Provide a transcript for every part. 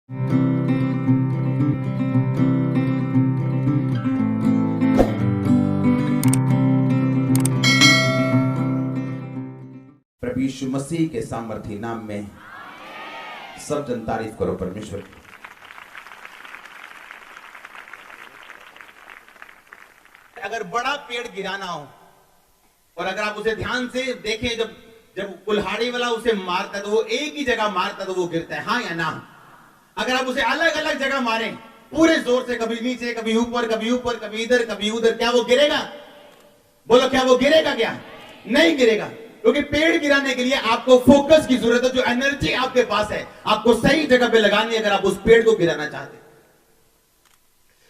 प्रभु यीशु मसीह के सामर्थी नाम में सब जन तारीफ करो परमेश्वर की। अगर बड़ा पेड़ गिराना हो और अगर आप उसे ध्यान से देखें, जब कुल्हाड़ी वाला उसे मारता है तो वो एक ही जगह मारता है तो वो गिरता है, हाँ या ना? अगर आप उसे अलग अलग जगह मारें पूरे जोर से, कभी नीचे कभी ऊपर कभी इधर कभी उधर, क्या वो गिरेगा? बोलो, क्या वो गिरेगा? क्या नहीं गिरेगा? क्योंकि पेड़ गिराने के लिए आपको फोकस की जरूरत है। जो एनर्जी आपके पास है आपको सही जगह पे लगानी है अगर आप उस पेड़ को गिराना चाहते।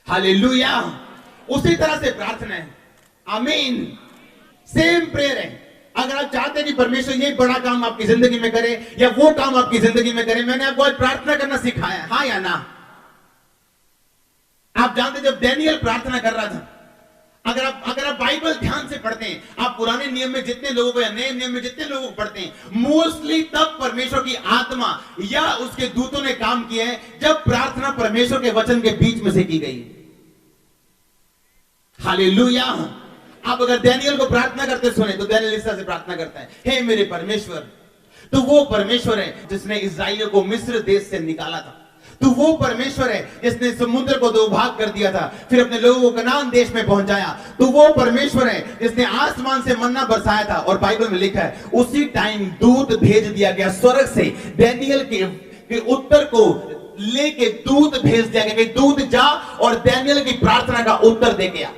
हालेलुया। उसी तरह से प्रार्थना है, आमीन, सेम प्रेयर है। अगर आप चाहते हैं कि परमेश्वर ये बड़ा काम आपकी जिंदगी में करे या वो काम आपकी जिंदगी में करे, मैंने आपको आज प्रार्थना करना सिखाया है, हाँ या ना? आप जानते जब डैनियल प्रार्थना कर रहा था, अगर आप बाइबल ध्यान से पढ़ते हैं, आप पुराने नियम में जितने लोगों को या नए नियम में जितने लोगों को पढ़ते हैं, मोस्टली तब परमेश्वर की आत्मा या उसके दूतों ने काम किया है जब प्रार्थना परमेश्वर के वचन के बीच में से की गई। हालेलुया। आप अगर डैनियल को प्रार्थना करते सुने तो डैनियल इस तरह से प्रार्थना करता है, हे मेरे परमेश्वर, तो वो परमेश्वर है जिसने इस्राएलियों को मिस्र देश से निकाला था। तो वो परमेश्वर है जिसने समुद्र को दो भाग कर दिया था, फिर अपने लोगों को कनान देश में पहुंचाया। तो वो परमेश्वर है जिसने आसमान से मन्ना बरसाया था। और बाइबल में लिखा है उसी टाइम दूत भेज दिया गया स्वर्ग से, डैनियल के उत्तर को लेके दूत भेज दिया गया कि दूत जा और डैनियल की प्रार्थना का उत्तर दे गया।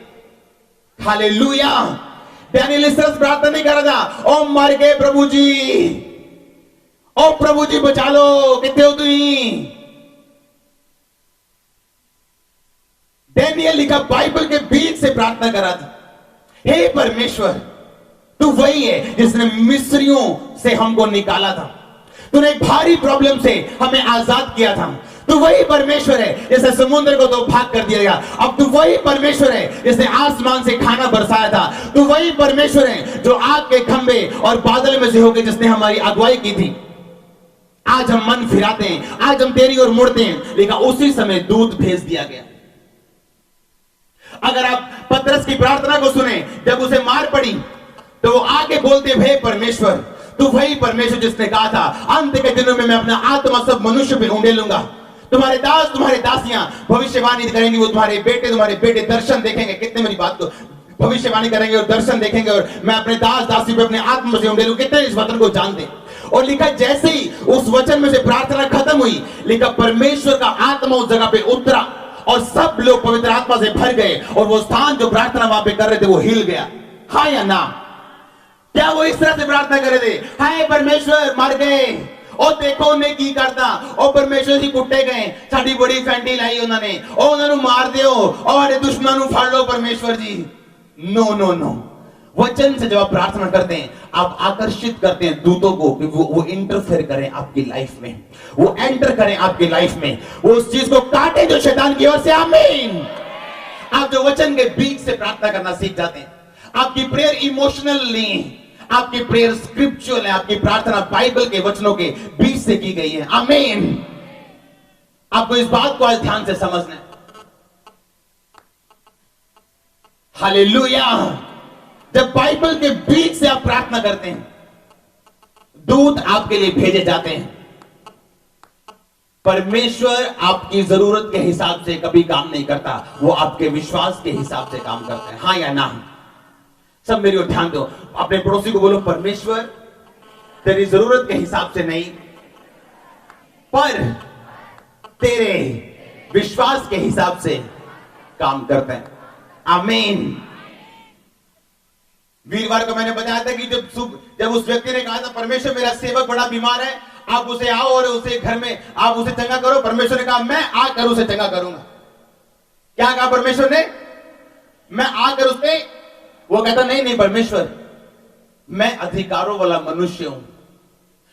हालेलुया। डैनियल इस तरह से प्रार्थना नहीं कर रहा था, ओ मर गए प्रभु जी, ओ प्रभु जी बचा लो, कितने हो तुम? डैनियल लिखा बाइबल के बीच से प्रार्थना कर रहा था, हे परमेश्वर, तू वही है जिसने मिस्रियों से हमको निकाला था, तूने एक भारी प्रॉब्लम से हमें आजाद किया था। तू वही परमेश्वर है जिसने समुद्र को दो भाग कर दिया गया। अब तू वही परमेश्वर है जिसने आसमान से खाना बरसाया था। तू वही परमेश्वर है जो आग के खंभे और बादल में से होकर जिसने हमारी अगुवाई की थी। आज हम मन फिराते हैं, आज हम तेरी ओर मुड़ते हैं, लेकिन उसी समय दूत भेज दिया गया। अगर आप पतरस की प्रार्थना को सुने, जब उसे मार पड़ी तो वो आगे बोलते, हे परमेश्वर, तू वही परमेश्वर जिसने कहा था अंत के दिनों में मैं अपना आत्मा सब मनुष्य पे उंडेलूंगा। तुम्हारे दास तुम्हारे दासियां भविष्यवाणी करेंगे, वो तुम्हारे बेटे दर्शन देखेंगे। कितने मेरी बात को भविष्यवाणी करेंगे और दर्शन देखेंगे, और मैं अपने दास दासी पे अपने आत्मा से उंडेलूं। कितने इस वचन को जानते? और लिखा जैसे ही उस वचन में से प्रार्थना खत्म हुई, लिखा परमेश्वर का आत्मा उस जगह पे उतरा और सब लोग पवित्र आत्मा से भर गए और वो स्थान जो प्रार्थना वहां पे कर रहे थे वो हिल गया, हाँ या ना? क्या वो इस तरह से प्रार्थना कर रहे थे, हाय परमेश्वर मर गए, और देखो उन्हें की करता, और परमेश्वर जी कुट्टे गए, साड़ी बड़ी फैंटी लाई उन्होंने, और उन्होंने मार दियो, और दुश्मनों फाड़ लो परमेश्वर जी। No no no. वचन से जब आप प्रार्थना करते हैं आप आकर्षित करते हैं दूतों को कि वो इंटरफेयर करें आपकी लाइफ में, वो एंटर करें आपकी लाइफ में, वो उस चीज को काटे जो शैतान की ओर से। आमीन। आप जो वचन के बीच से प्रार्थना करना सीख जाते हैं, आपकी प्रेयर इमोशनल नहीं है, आपकी प्रेयर स्क्रिप्चुअल है, आपकी प्रार्थना बाइबल के वचनों के बीच से की गई है। आमीन। आपको इस बात को आज ध्यान से समझना है। हालेलुया। जब बाइबल के बीच से आप प्रार्थना करते हैं, दूत आपके लिए भेजे जाते हैं। परमेश्वर आपकी जरूरत के हिसाब से कभी काम नहीं करता, वो आपके विश्वास के हिसाब से काम करता है, हाँ या ना? सब मेरी ओर ध्यान दो, अपने पड़ोसी को बोलो, परमेश्वर तेरी जरूरत के हिसाब से नहीं, पर तेरे विश्वास के हिसाब से काम करते हैं। आमीन। वीरवार को मैंने बताया था कि जब उस व्यक्ति ने कहा था, परमेश्वर मेरा सेवक बड़ा बीमार है, आप उसे आओ और उसे घर में आप उसे चंगा करो। परमेश्वर ने कहा मैं आकर उसे चंगा करूंगा। क्या कहा परमेश्वर ने? मैं आकर उसे। वो कहता नहीं नहीं परमेश्वर, मैं अधिकारों वाला मनुष्य हूं,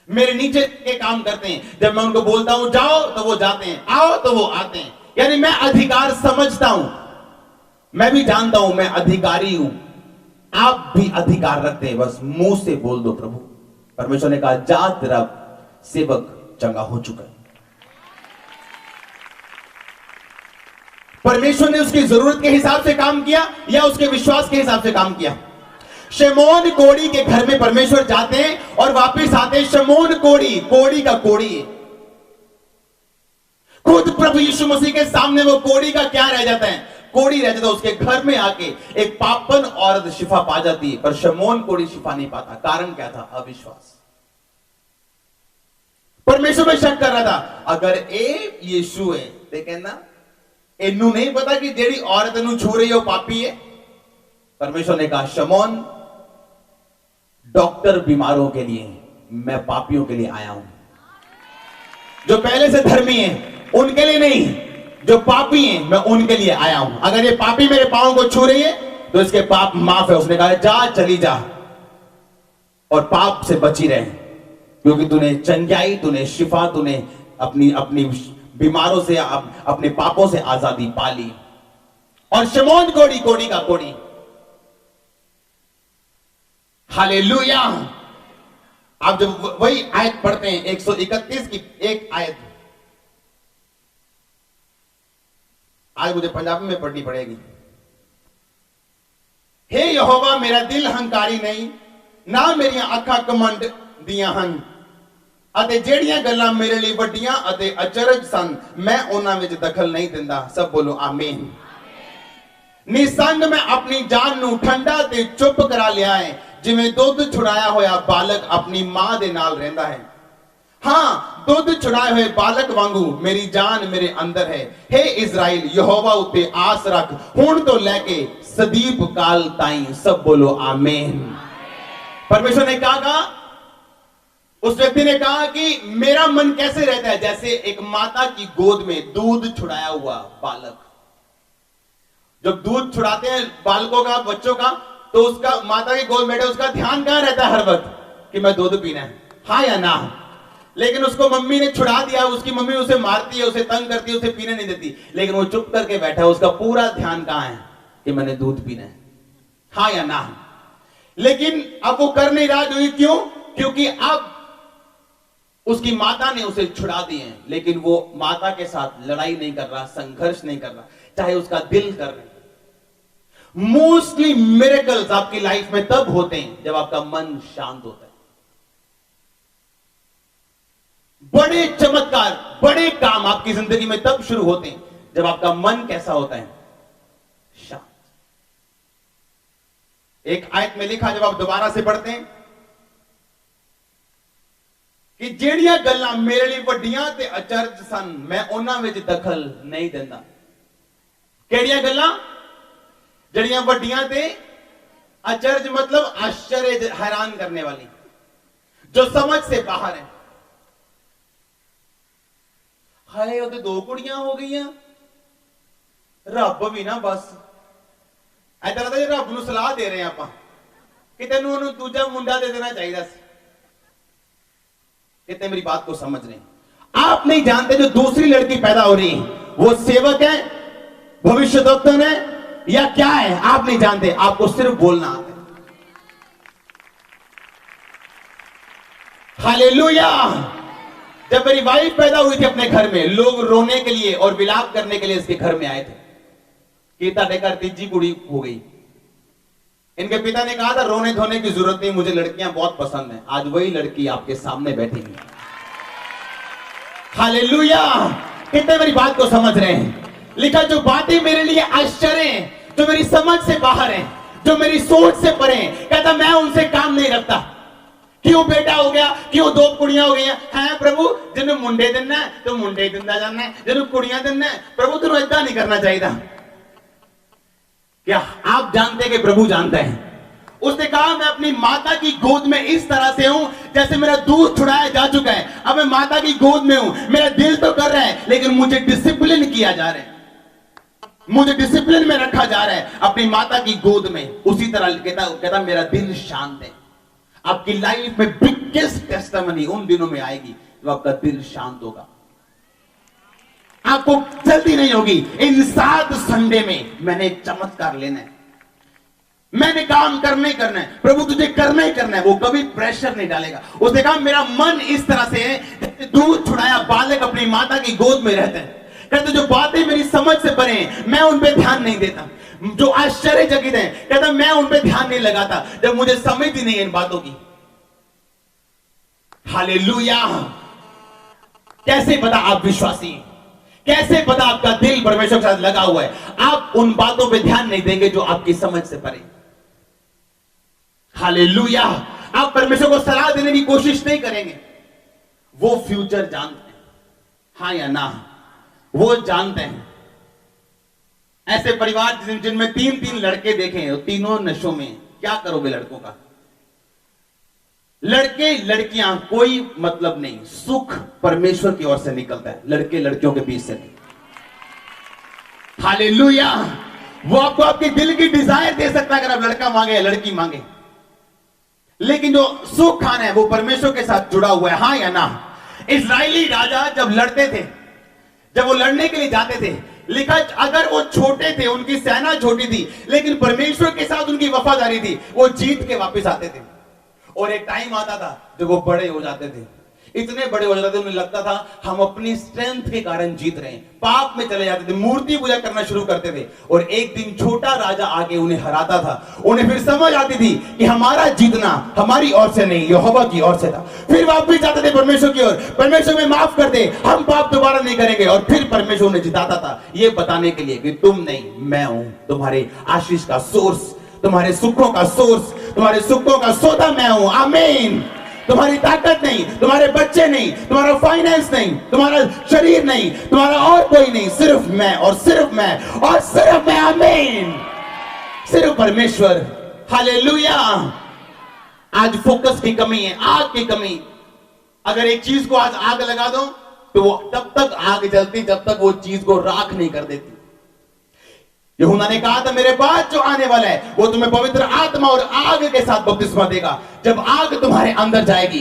मेरे नीचे के काम करते हैं, जब मैं उनको बोलता हूं जाओ तो वो जाते हैं, आओ तो वो आते हैं। यानी मैं अधिकार समझता हूं, मैं भी जानता हूं मैं अधिकारी हूं, आप भी अधिकार रखते हैं, बस मुंह से बोल दो प्रभु। परमेश्वर ने कहा जा तेरा सेवक चंगा हो चुका है। परमेश्वर ने उसकी जरूरत के हिसाब से काम किया या उसके विश्वास के हिसाब से काम किया? शमौन कोढ़ी के घर में परमेश्वर जाते हैं और वापस आते हैं। शमौन कोढ़ी, कोढ़ी का कोढ़ी है। खुद प्रभु यीशु मसीह के सामने वो कोढ़ी का क्या रह जाता है? कोढ़ी रह जाता है। उसके घर में आके एक पापन औरत शिफा पा जाती है, पर शमौन कोढ़ी शिफा नहीं पाता। कारण क्या था? अविश्वास। परमेश्वर में शक कर रहा था, अगर ए यीशु है ते कहना इन्नू नहीं पता कि जेड़ी औरत इन्नू छू रही है वो पापी है। परमेश्वर ने कहा, शमौन, डॉक्टर बीमारों के लिए, मैं पापियों के लिए आया हूं। जो पहले से धर्मी हैं उनके लिए नहीं, जो पापी हैं मैं उनके लिए आया हूं। अगर ये पापी मेरे पांव को छू रही है तो इसके पाप माफ है। उसने कहा, जा, चली जा और पाप से बची रहे, क्योंकि तूने चंगाई, तूने शिफा, तूने अपनी अपनी बीमारों से, अपने पापों से आजादी पा ली। और शमौन कोढ़ी, कोढ़ी का कोढ़ी, हालेलुया। आप जब वही आयत पढ़ते हैं 131 की एक आयत, आज मुझे पंजाबी में पढ़नी पड़ेगी। हे यहोवा, मेरा दिल हंकारी नहीं, ना मेरियां अखां कमंड दियां हन, ਅਤੇ ਜਿਹੜੀਆਂ ਗੱਲਾਂ ਮੇਰੇ ਲਈ ਵੱਡੀਆਂ ਅਤੇ ਅਚਰਜ ਸਨ ਮੈਂ ਉਹਨਾਂ ਵਿੱਚ ਦਖਲ ਨਹੀਂ ਦਿੰਦਾ। ਸਭ ਬੋਲੋ ਆਮੀਨ। ਨਿਸੰਗ ਮੈਂ ਆਪਣੀ ਜਾਨ ਨੂੰ ਠੰਡਾ ਤੇ ਚੁੱਪ ਕਰਾ ਲਿਆ ਹੈ, ਜਿਵੇਂ ਦੁੱਧ ਛੁਡਾਇਆ ਹੋਇਆ ਬਾਲਕ ਆਪਣੀ ਮਾਂ ਦੇ ਨਾਲ ਰਹਿੰਦਾ ਹੈ। ਹਾਂ, ਦੁੱਧ ਛੁਡਾਏ ਹੋਏ ਬਾਲਕ ਵਾਂਗੂ ਮੇਰੀ ਜਾਨ ਮੇਰੇ ਅੰਦਰ ਹੈ। हे ਇਜ਼ਰਾइल, ਯਹੋਵਾ ਉੱਤੇ ਆਸ ਰੱਖ, ਹੁਣ ਤੋਂ ਲੈ ਕੇ सदीप काल ताई। सब बोलो आमीन। परमेश्वर ने कहा, उस व्यक्ति ने कहा कि मेरा मन कैसे रहता है? जैसे एक माता की गोद में दूध छुड़ाया हुआ बालक। जब दूध छुड़ाते हैं बालकों का, बच्चों का, तो उसका माता की गोद में बैठे उसका ध्यान कहां रहता है हर वक्त कि मैं दूध पीना है, हाँ या ना। लेकिन उसको मम्मी ने छुड़ा दिया, उसकी मम्मी उसे मारती है, उसे तंग करती है, उसे पीने नहीं देती, लेकिन वो चुप करके बैठा है। उसका पूरा ध्यान कहां है कि मैंने दूध पीना है, हाँ या ना। लेकिन अब वो कर नहीं रहा। क्यों? क्योंकि अब उसकी माता ने उसे छुड़ा दिए हैं, लेकिन वो माता के साथ लड़ाई नहीं कर रहा, संघर्ष नहीं कर रहा, चाहे उसका दिल कर रहे। मोस्टली मिरेकल्स आपकी लाइफ में तब होते हैं जब आपका मन शांत होता है। बड़े चमत्कार, बड़े काम आपकी जिंदगी में तब शुरू होते हैं जब आपका मन कैसा होता है? शांत। एक आयत में लिखा, जब आप दोबारा से पढ़ते हैं, कि ਜਿਹੜੀਆਂ ਗੱਲਾਂ ਮੇਰੇ ਲਈ ਵੱਡੀਆਂ ਤੇ ਅਚਰਜ ਸਨ ਮੈਂ ਉਹਨਾਂ ਵਿੱਚ ਦਖਲ ਨਹੀਂ ਦਿੰਦਾ। ਕਿਹੜੀਆਂ ਗੱਲਾਂ? ਜਿਹੜੀਆਂ ਵੱਡੀਆਂ ਤੇ अचरज मतलब आश्चर्य, हैरान करने वाली, जो समझ से बाहर है। हाय ਉਹਦੇ दो कुड़ियां हो गई, रब भी ना बस ऐसा लगता है रब ਨੂੰ सलाह दे रहे हैं ਆਪਾਂ कि ਤੈਨੂੰ ਉਹਨੂੰ दूजा मुंडा दे देना चाहिए ਸੀ। कितने मेरी बात को समझ रहे हैं? आप नहीं जानते जो दूसरी लड़की पैदा हो रही है वो सेवक है, भविष्यद्वक्ता है या क्या है, आप नहीं जानते। आपको सिर्फ बोलना आता है। हालेलुया। जब मेरी वाइफ पैदा हुई थी अपने घर में, लोग रोने के लिए और विलाप करने के लिए इसके घर में आए थे कि ताड़े घर तीजी कुड़ी हो गई। इनके पिता ने कहा था रोने धोने की जरूरत नहीं, मुझे लड़कियां बहुत पसंद हैं। आज वही लड़की आपके सामने बैठी है। हालेलुया। कितने मेरी बात को समझ रहे हैं? लिखा, जो बातें मेरे लिए आश्चर्य हैं, जो मेरी समझ से बाहर हैं, जो मेरी सोच से परे हैं, कहता मैं उनसे काम नहीं रखता। क्यों बेटा हो गया, क्यों दो कुड़ियां हो गई हैं प्रभु? जिन्हें मुंडे देना है तो मुंडे दिंदा जाना है, जिन्हें कुड़ियां देना है प्रभु तेन ऐसा नहीं करना चाहिए। क्या आप जानते कि प्रभु जानता है? उसने कहा मैं अपनी माता की गोद में इस तरह से हूं जैसे मेरा दूध छुड़ाया जा चुका है। अब मैं माता की गोद में हूं, मेरा दिल तो कर रहा है लेकिन मुझे डिसिप्लिन किया जा रहा है, मुझे डिसिप्लिन में रखा जा रहा है अपनी माता की गोद में। उसी तरह कहता मेरा दिल शांत है। आपकी लाइफ में बिगेस्ट टेस्टिमनी उन दिनों में आएगी जब आपका दिल शांत होगा। आपको जल्दी नहीं होगी। इन 7 संडे में मैंने एक चमत्कार लेना है, मैंने काम करना ही करना है, प्रभु तुझे करना ही करना है। वो कभी प्रेशर नहीं डालेगा। उसने कहा मेरा मन इस तरह से है जैसे दूध छुड़ाया बालक अपनी माता की गोद में रहता है। कहते जो बातें मेरी समझ से परे हैं मैं उन पे ध्यान नहीं देता, जो आश्चर्यचकित है कहता मैं उन पे ध्यान नहीं लगाता जब मुझे समझ ही नहीं है इन बातों की। हालेलुया। कैसे पता आप विश्वासी हैं? कैसे पता आपका दिल परमेश्वर के साथ लगा हुआ है? आप उन बातों पे ध्यान नहीं देंगे जो आपकी समझ से परे। हालेलुया। आप परमेश्वर को सलाह देने की कोशिश नहीं करेंगे। वो फ्यूचर जानते हैं, हां या ना, वो जानते हैं। ऐसे परिवार जिनमें 3-3 लड़के देखे और तीनों नशों में, क्या करोगे लड़कों का? लड़के लड़कियां कोई मतलब नहीं, सुख परमेश्वर की ओर से निकलता है, लड़के लड़कियों के बीच से नहीं। हालेलुया। वो आपको आपके दिल की डिजायर दे सकता है अगर आप लड़का मांगे या लड़की मांगे, लेकिन जो सुख खाना है वो परमेश्वर के साथ जुड़ा हुआ है, हां या ना। इस्राएली राजा जब लड़ते थे, जब वो लड़ने के लिए जाते थे, लिखा अगर वो छोटे थे, उनकी सेना छोटी थी, लेकिन परमेश्वर के साथ उनकी वफादारी थी, वो जीत के वापस आते थे। और एक टाइम आता था जब वो बड़े हो जाते थे, इतने बड़े हो जाते थे, उन्हें लगता था हम अपनी स्ट्रेंथ के कारण जीत रहे हैं, पाप में चले जाते थे, मूर्ति पूजा करना शुरू करते थे। और एक दिन छोटा राजा आके उन्हें हराता था। उन्हें फिर समझ आती थी कि हमारा जीतना हमारी ओर से नहीं, यहोवा की ओर से था। फिर वापस जाते थे परमेश्वर की ओर, परमेश्वर में माफ कर दे, हम पाप दोबारा नहीं करेंगे। और फिर परमेश्वर उन्हें जिताता था, ये बताने के लिए कि तुम नहीं, मैं हूं तुम्हारे आशीष का सोर्स, तुम्हारे सुखों का सोर्स, तुम्हारे सुखों का सौदा मैं हूं। आमीन। तुम्हारी ताकत नहीं, तुम्हारे बच्चे नहीं, तुम्हारा फाइनेंस नहीं, तुम्हारा शरीर नहीं, तुम्हारा और कोई नहीं, सिर्फ मैं और सिर्फ मैं और सिर्फ मैं। आमीन। सिर्फ परमेश्वर। हालेलुया। आज फोकस की कमी है, आग की कमी। अगर एक चीज को आज आग लगा दो तो वो तब तक आग जलती जब तक वो चीज को राख नहीं कर देती। यूहन्ना ने कहा था मेरे बाद जो आने वाला है वो तुम्हें पवित्र आत्मा और आग के साथ बपतिस्मा देगा। जब आग तुम्हारे अंदर जाएगी,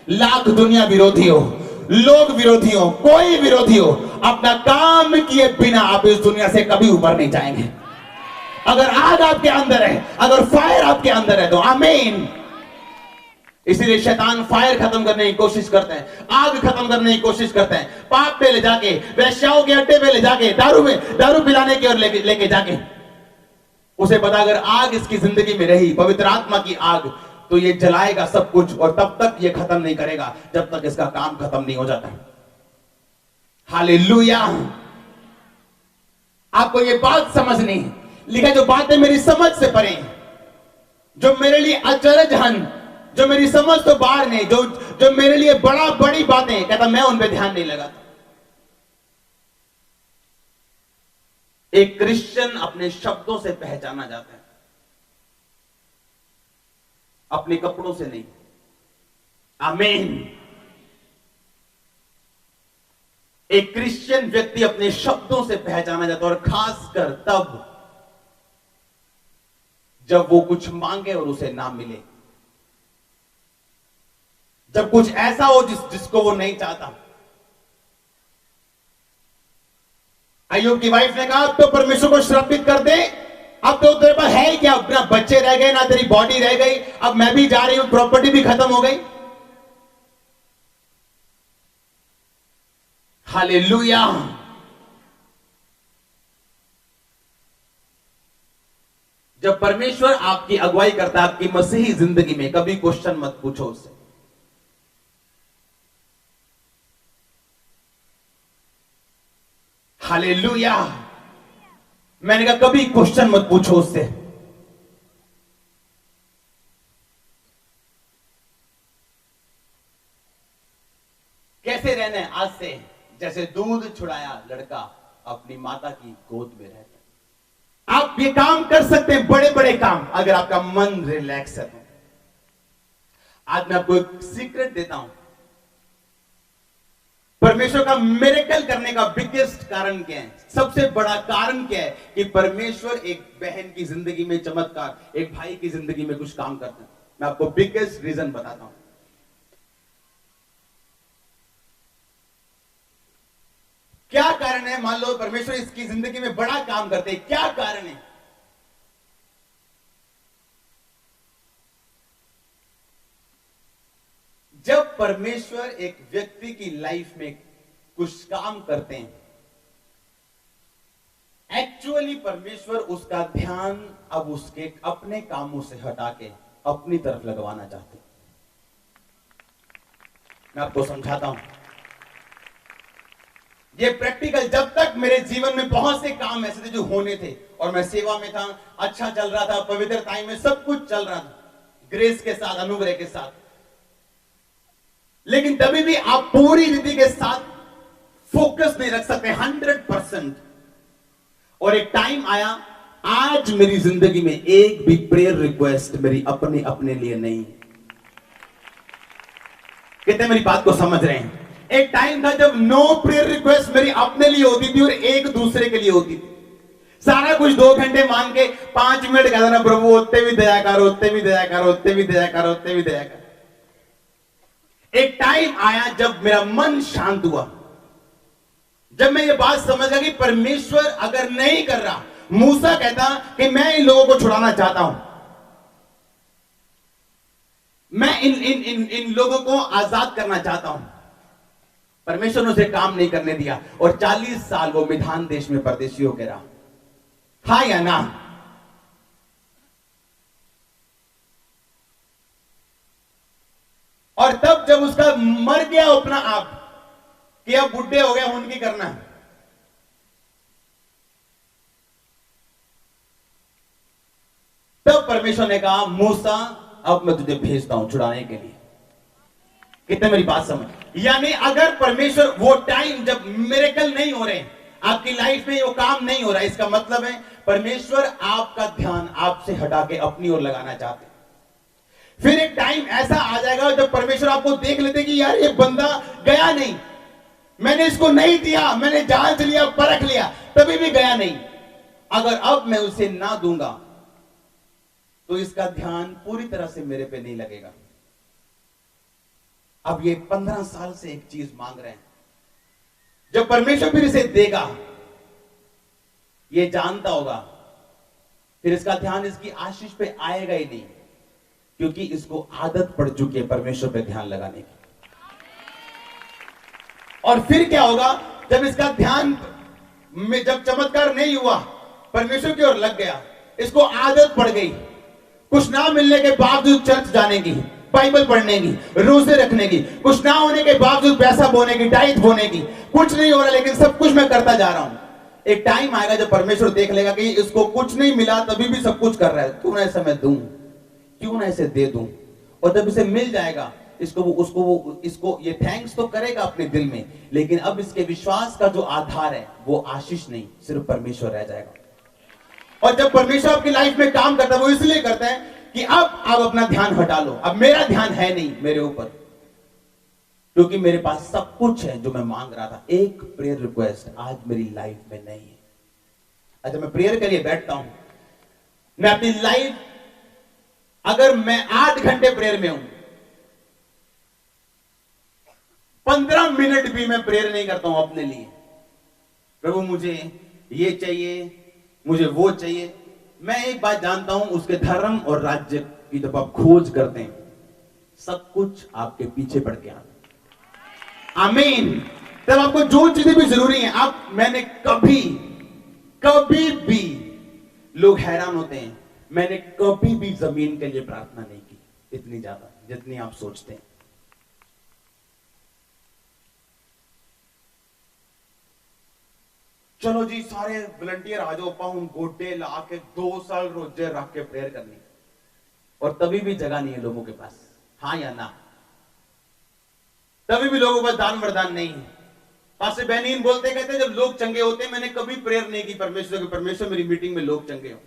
लाख दुनिया विरोधी हो, लोग विरोधी हो, कोई विरोधी हो, अपना काम किए बिना आप इस दुनिया से कभी ऊपर नहीं जाएंगे। अगर आग आपके अंदर है, अगर फायर आपके अंदर है तो आमीन। इसीलिए शैतान फायर खत्म करने की कोशिश करते हैं, आग खत्म करने की कोशिश करते हैं, पाप पे ले जाके, वैश्याओं के अड्डे पे ले जाके, दारू पिलाने की ओर लेके जाके। उसे पता अगर आग इसकी जिंदगी में रही, पवित्र आत्मा की आग, तो ये जलाएगा सब कुछ और तब तक ये खत्म नहीं करेगा जब तक इसका काम खत्म नहीं हो जाता। हालेलुया। आपको ये बात समझनी है। लिखा जो बातें मेरी समझ से परे, जो मेरे लिए अचरजहन, जो मेरी समझ तो बाहर नहीं, जो मेरे लिए बड़ी बातें, कहता मैं उन पे ध्यान नहीं लगाता। एक क्रिश्चियन अपने शब्दों से पहचाना जाता है, अपने कपड़ों से नहीं। आमीन। एक क्रिश्चियन व्यक्ति अपने शब्दों से पहचाना जाता है, और खासकर तब जब वो कुछ मांगे और उसे ना मिले, जब कुछ ऐसा हो जिसको वो नहीं चाहता। अय्यूब की वाइफ ने कहा अब तो परमेश्वर को श्रापित कर दे, अब तो तेरे पास है क्या, ना बच्चे रह गए, ना तेरी बॉडी रह गई, अब मैं भी जा रही हूं, प्रॉपर्टी भी खत्म हो गई। हालेलुया। जब परमेश्वर आपकी अगुवाई करता है आपकी मसीही जिंदगी में, कभी क्वेश्चन मत पूछो उससे। हालेलुया। मैंने कहा कभी क्वेश्चन मत पूछो उससे। कैसे रहना है आज से? जैसे दूध छुड़ाया लड़का अपनी माता की गोद में रहता है। आप ये काम कर सकते हैं, बड़े बड़े काम, अगर आपका मन रिलैक्स है तो। आज मैं आपको एक सीक्रेट देता हूं। परमेश्वर का मिरेकल करने का बिगेस्ट कारण क्या है? सबसे बड़ा कारण क्या है कि परमेश्वर एक बहन की जिंदगी में चमत्कार, एक भाई की जिंदगी में कुछ काम करते हैं। मैं आपको बिगेस्ट रीजन बताता हूं। क्या कारण है? मान लो परमेश्वर इसकी जिंदगी में बड़ा काम करते हैं, क्या कारण है? जब परमेश्वर एक व्यक्ति की लाइफ में कुछ काम करते हैं परमेश्वर उसका ध्यान अब उसके अपने कामों से हटा के अपनी तरफ लगवाना चाहते। मैं आपको समझाता हूं, ये प्रैक्टिकल, जब तक मेरे जीवन में बहुत से काम ऐसे थे जो होने थे और मैं सेवा में था, अच्छा चल रहा था, पवित्रता में सब कुछ चल रहा था, ग्रेस के साथ, अनुग्रह के साथ, लेकिन तभी भी आप पूरी रीति के साथ फोकस नहीं रख सकते 100%। और एक टाइम आया, आज मेरी जिंदगी में एक भी प्रेयर रिक्वेस्ट मेरी अपने लिए नहीं है। कितने मेरी बात को समझ रहे हैं? एक टाइम था जब नो प्रेयर रिक्वेस्ट मेरी अपने लिए होती थी और एक दूसरे के लिए होती थी। सारा कुछ 2 घंटे मांग के 5 मिनट कहता ना, प्रभु उत्ते भी दया करो, उत्ते भी दया करो, उत्ते भी दया करो, उत्ते भी दया करो। एक टाइम आया जब मेरा मन शांत हुआ, जब मैं ये बात समझ गया कि परमेश्वर अगर नहीं कर रहा, मूसा कहता कि मैं इन लोगों को छुड़ाना चाहता हूं, मैं इन लोगों को आजाद करना चाहता हूं। परमेश्वर ने उसे काम नहीं करने दिया और 40 साल वो मिधान देश में परदेशी होकर रहा। हाँ या ना? और तब जब उसका मर गया अपना आप कि अब बुढ़े हो गए, उनकी करना है, तब परमेश्वर ने कहा, मूसा अब मैं तुझे भेजता हूं छुड़ाने के लिए। कितने मेरी बात समझ? यानी अगर परमेश्वर वो टाइम जब मिरेकल नहीं हो रहे, आपकी लाइफ में वो काम नहीं हो रहा, इसका मतलब है परमेश्वर आपका ध्यान आपसे हटा के अपनी ओर लगाना चाहते। फिर एक टाइम ऐसा आ जाएगा जब परमेश्वर आपको देख लेते कि यार ये बंदा गया नहीं, मैंने इसको नहीं दिया, मैंने जांच लिया, परख लिया, तभी भी गया नहीं। अगर अब मैं उसे ना दूंगा तो इसका ध्यान पूरी तरह से मेरे पे नहीं लगेगा। अब ये 15 साल से एक चीज मांग रहे हैं, जब परमेश्वर फिर इसे देगा, ये जानता होगा, फिर इसका ध्यान इसकी आशीष पे आएगा ही नहीं, क्योंकि इसको आदत पड़ चुकी है परमेश्वर पे ध्यान लगाने की। और फिर क्या होगा, जब इसका ध्यान में जब चमत्कार नहीं हुआ, परमेश्वर की ओर लग गया, इसको आदत पड़ गई, कुछ ना मिलने के बावजूद चर्च जाने की, बाइबल पढ़ने की, रोजे रखने की, कुछ ना होने के बावजूद पैसा बोने की, टाइट बोने की, कुछ नहीं हो रहा लेकिन सब कुछ मैं करता जा रहा हूं। एक टाइम आएगा जब परमेश्वर देख लेगा कि इसको कुछ नहीं मिला तभी भी सब कुछ कर रहा है, क्यों ना इसे मैं दूं, क्यों ना इसे दे दूं। और जब इसे मिल जाएगा, इसको ये थैंक्स तो करेगा अपने दिल में, लेकिन अब इसके विश्वास का जो आधार है वो आशीष नहीं, सिर्फ परमेश्वर रह जाएगा। और जब परमेश्वर आपकी लाइफ में काम करता है, वो इसलिए करता है कि अब आप अपना ध्यान हटा लो, अब मेरा ध्यान है नहीं मेरे ऊपर, क्योंकि मेरे पास सब कुछ है जो मैं मांग रहा था। एक प्रेयर रिक्वेस्ट आज मेरी लाइफ में नहीं है। अच्छा, मैं प्रेयर के लिए बैठता हूं, मैं अपनी लाइफ, अगर मैं 8 घंटे प्रेयर में हूं, 15 मिनट भी मैं प्रेयर नहीं करता हूं अपने लिए, प्रभु मुझे ये चाहिए, मुझे वो चाहिए। मैं एक बात जानता हूं, उसके धर्म और राज्य की जब आप खोज करते हैं, सब कुछ आपके पीछे पड़ के आता। आमीन। तब आपको जो चीजें भी जरूरी हैं, मैंने कभी भी, लोग हैरान होते हैं, मैंने कभी भी जमीन के लिए प्रार्थना नहीं की इतनी ज्यादा जितनी आप सोचते हैं। चलो जी सारे वॉलंटियर आ जाओ, पाउंड गोटे ला के 2 साल रोजे रख के प्रेयर करनी, और तभी भी जगह नहीं है लोगों के पास। हाँ या ना? तभी भी लोगों का दान वरदान नहीं है। पास्टर बेनीन बोलते कहते जब लोग चंगे होते हैं, मैंने कभी प्रेयर नहीं की परमेश्वर की, परमेश्वर मेरी मीटिंग में लोग चंगे हो,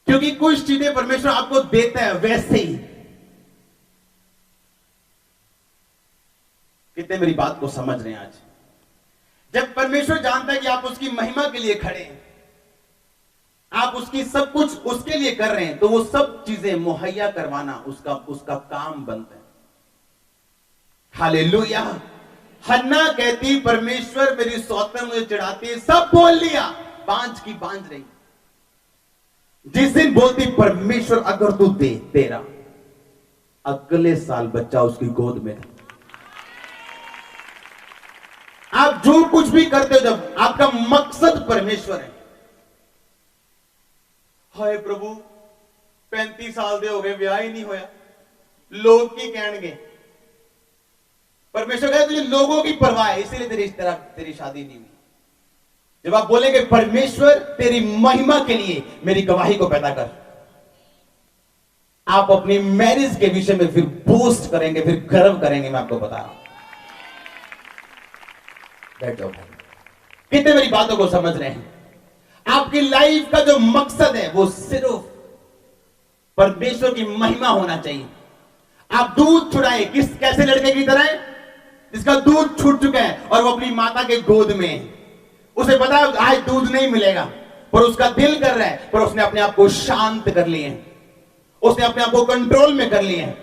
क्योंकि कुछ चीजें परमेश्वर आपको देता है वैसे ही। कितने मेरी बात को समझ रहे हैं आज? जब परमेश्वर जानता है कि आप उसकी महिमा के लिए खड़े हैं, आप उसकी सब कुछ उसके लिए कर रहे हैं, तो वो सब चीजें मुहैया करवाना उसका काम बनता है। हालेलुया। हन्ना कहती परमेश्वर मेरी सौतन मुझे चढ़ाती, सब बोल लिया, बांझ की बांझ रही। जिस दिन बोलती परमेश्वर अगर तू दे, तेरा अगले साल बच्चा उसकी गोद में था। आप जो कुछ भी करते हो, जब आपका मकसद परमेश्वर है। हाय प्रभु 35 साल दे हो गए, ब्याह ही नहीं होया, लोग की कहणगे। परमेश्वर कहता तुझे लोगों की परवाह है, इसीलिए तेरी शादी नहीं हुई। जब आप बोलेंगे परमेश्वर तेरी महिमा के लिए मेरी गवाही को पैदा कर, आप अपनी मैरिज के विषय में फिर बोस्ट करेंगे, फिर गर्व करेंगे। मैं आपको बता रहा हूं। बैठ जाओ। कितने मेरी बातों को समझ रहे हैं? आपकी लाइफ का जो मकसद है वो सिर्फ परमेश्वर की महिमा होना चाहिए। आप दूध छुड़ाए कैसे लड़के की तरह जिसका दूध छूट चुका है और वो अपनी माता के गोद में है। उसे पता है आज दूध नहीं मिलेगा, पर उसका दिल कर रहा है, पर उसने अपने आप को शांत कर लिए हैं, उसने अपने आप को कंट्रोल में कर लिए हैं।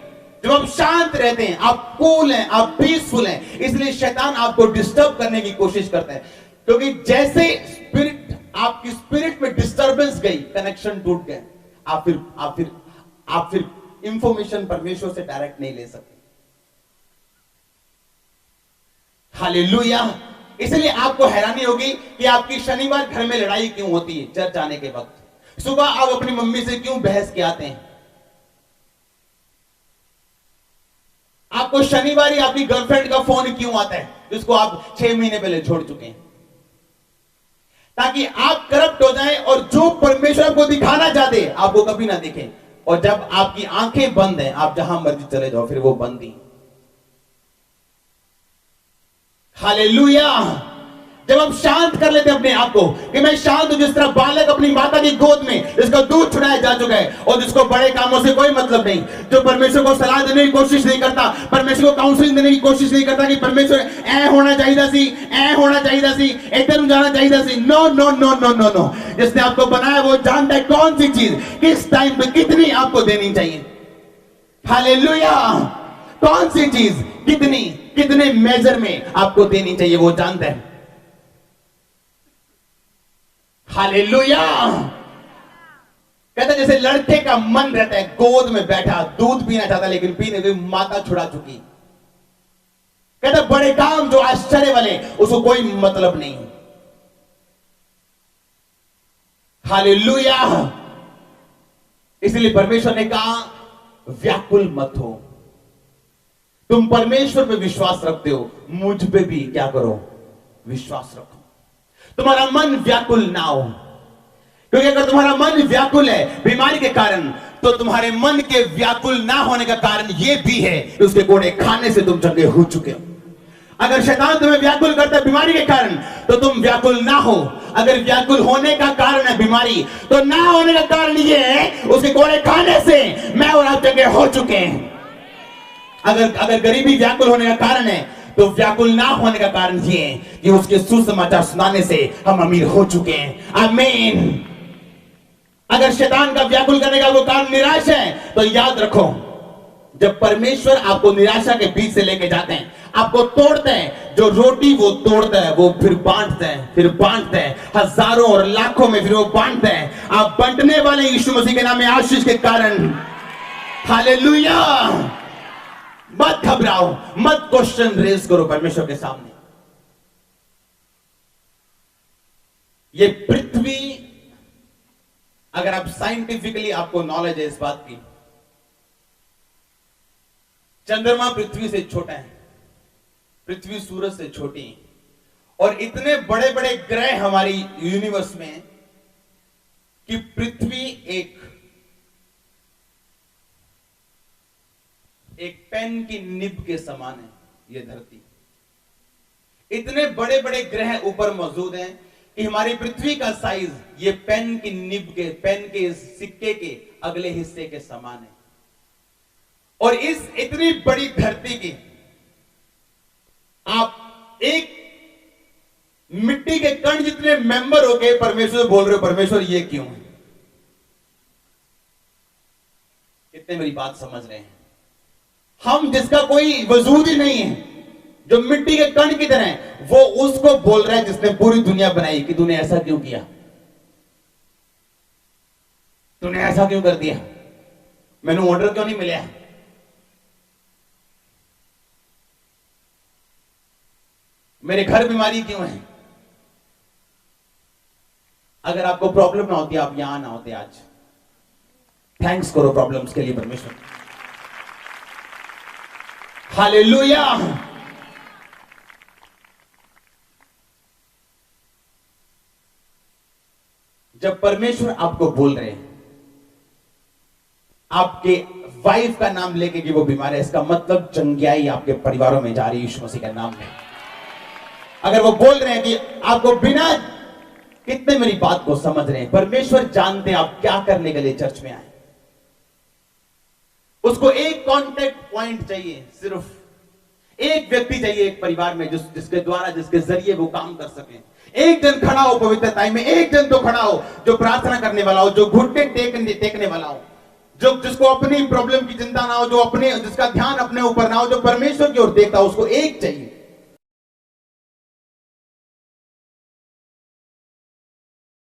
जब आप शांत रहते हैं, आप कूल हैं, आप पीसफुल हैं, इसलिए शैतान आपको डिस्टर्ब करने की कोशिश करता है। क्योंकि जैसे आपकी स्पिरिट में डिस्टर्बेंस गई, कनेक्शन टूट गए, आप फिर इंफॉर्मेशन परमेश्वर से डायरेक्ट नहीं ले सकते। हालेलुया। इसलिए आपको हैरानी होगी कि आपकी शनिवार घर में लड़ाई क्यों होती है। चर्च आने के वक्त सुबह आप अपनी मम्मी से क्यों बहस के आते हैं। आपको शनिवार ही आपकी गर्लफ्रेंड का फोन क्यों आता है जिसको आप 6 महीने पहले छोड़ चुके हैं, ताकि आप करप्ट हो जाएं और जो परमेश्वर आपको दिखाना चाहते आपको कभी ना दिखे। और जब आपकी आंखें बंद हैं, आप जहां मर्जी चले जाओ, फिर वो बंद ही। हालेलुया। जब आप शांत कर लेते अपने आप को कि मैं शांत हूं, जिस तरह बालक अपनी माता की गोद में जिसका दूध छुड़ाया जा चुका है और जिसको बड़े कामों से कोई मतलब नहीं, जो परमेश्वर को सलाह देने की कोशिश नहीं करता, परमेश्वर को काउंसलिंग देने की कोशिश नहीं करता कि परमेश्वर ऐ होना चाहिए सी, ऐ होना चाहिए सी, इधर जाना चाहिए C. No no no no no no. जिसने आपको बनाया वो जानता है कौन सी चीज किस टाइम पे कितनी आपको देनी चाहिए। हालेलुया। कौन सी चीज कितने मेजर में आपको देनी चाहिए वो जानता है। हालेलुया। कहता जैसे लड़के का मन रहता है गोद में बैठा, दूध पीना चाहता लेकिन पीने की माता छुड़ा चुकी। कहता बड़े काम जो आश्चर्य वाले उसको कोई मतलब नहीं। हालेलुया। इसलिए परमेश्वर ने कहा व्याकुल मत हो। तुम परमेश्वर पे विश्वास रखते हो, मुझ पे भी क्या करो, विश्वास रखो। तुम्हारा मन व्याकुल ना हो, क्योंकि अगर तुम्हारा मन व्याकुल है बीमारी के कारण, तो तुम्हारे मन के व्याकुल ना होने का कारण यह भी है कि उसके कोड़े खाने से तुम चंगे हो चुके हो। अगर शैतान तुम्हें व्याकुल करता है बीमारी के कारण, तो तुम व्याकुल ना हो। अगर व्याकुल होने का कारण है बीमारी, तो ना होने का कारण यह है उसके कोड़े खाने से मैं और आप चंगे हो चुके हैं। अगर गरीबी व्याकुल होने का कारण है, तो व्याकुल ना होने का कारण ये है कि उसके सुसमाचार सुनाने से हम अमीर हो चुके हैं। आमीन। अगर शैतान का व्याकुल करने का वो कारण निराशा है, तो याद रखो जब परमेश्वर आपको निराशा के बीच से लेके जाते हैं, आपको तोड़ते हैं, जो रोटी वो तोड़ता है वो फिर बांटते हैं, फिर बांटते हैं हजारों और लाखों में, फिर वो बांटते हैं। आप बांटने वाले यीशु मसीह के नाम में आशीष के कारण। हालेलुया। मत घबराओ, मत क्वेश्चन रेज करो परमेश्वर के सामने। ये पृथ्वी, अगर आप साइंटिफिकली आपको नॉलेज है इस बात की, चंद्रमा पृथ्वी से छोटा है, पृथ्वी सूरज से छोटी है, और इतने बड़े बड़े ग्रह हमारी यूनिवर्स में कि पृथ्वी एक पेन की निब के समान है। यह धरती, इतने बड़े बड़े ग्रह ऊपर मौजूद हैं कि हमारी पृथ्वी का साइज ये पेन की निब के, पेन के सिक्के के अगले हिस्से के समान है। और इस इतनी बड़ी धरती की आप एक मिट्टी के कण जितने मेंबर हो गए, परमेश्वर बोल रहे हो परमेश्वर ये क्यों है। कितने मेरी बात समझ रहे हैं। हम जिसका कोई वजूद ही नहीं है, जो मिट्टी के कण की तरह है, वो उसको बोल रहा है जिसने पूरी दुनिया बनाई कि तूने ऐसा क्यों किया, तूने ऐसा क्यों कर दिया, मैंने ऑर्डर क्यों नहीं मिला। मेरे घर बीमारी क्यों है? अगर आपको प्रॉब्लम ना होती आप यहां ना होते आज। थैंक्स करो प्रॉब्लम्स के लिए परमेश्वर। हालेलुया। जब परमेश्वर आपको बोल रहे हैं आपके वाइफ का नाम लेके कि वो बीमार है, इसका मतलब जंगियाई आपके परिवारों में जा रही है यीशु मसीह के नाम में। अगर वो बोल रहे हैं कि आपको बिना, कितने मेरी बात को समझ रहे हैं, परमेश्वर जानते हैं आप क्या करने के लिए चर्च में आए। उसको एक कांटेक्ट पॉइंट चाहिए, सिर्फ एक व्यक्ति चाहिए एक परिवार में जिसके द्वारा, जिसके जरिए वो काम कर सके। एक जन खड़ा हो पवित्रता में, एक जन तो खड़ा हो जो प्रार्थना करने वाला हो, जो घुटने टेकने वाला हो, जो जिसको अपनी प्रॉब्लम की चिंता ना हो, जो अपने, जिसका ध्यान अपने ऊपर ना हो, जो परमेश्वर की ओर देखता हो। उसको एक चाहिए।